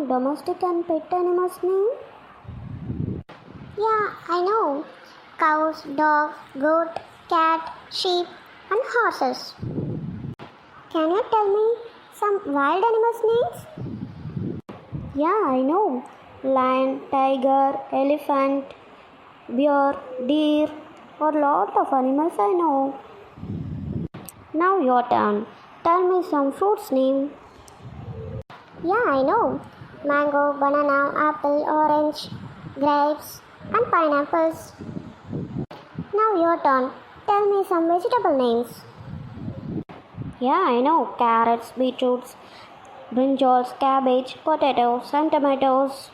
some domestic and pet animals name? Yeah, I know. Cows, dog, goat, cat, sheep, and horses. Can you tell me some wild animals names? Yeah, I know. Lion, tiger, elephant, bear, deer, or lot of animals I know. Now your turn. Tell me some fruits name. Yeah, I know. Mango, banana, apple, orange, grapes, and pineapples. Now your turn. Tell me some vegetable names. Yeah, I know. Carrots, beetroots, brinjals, cabbage, potatoes, and tomatoes.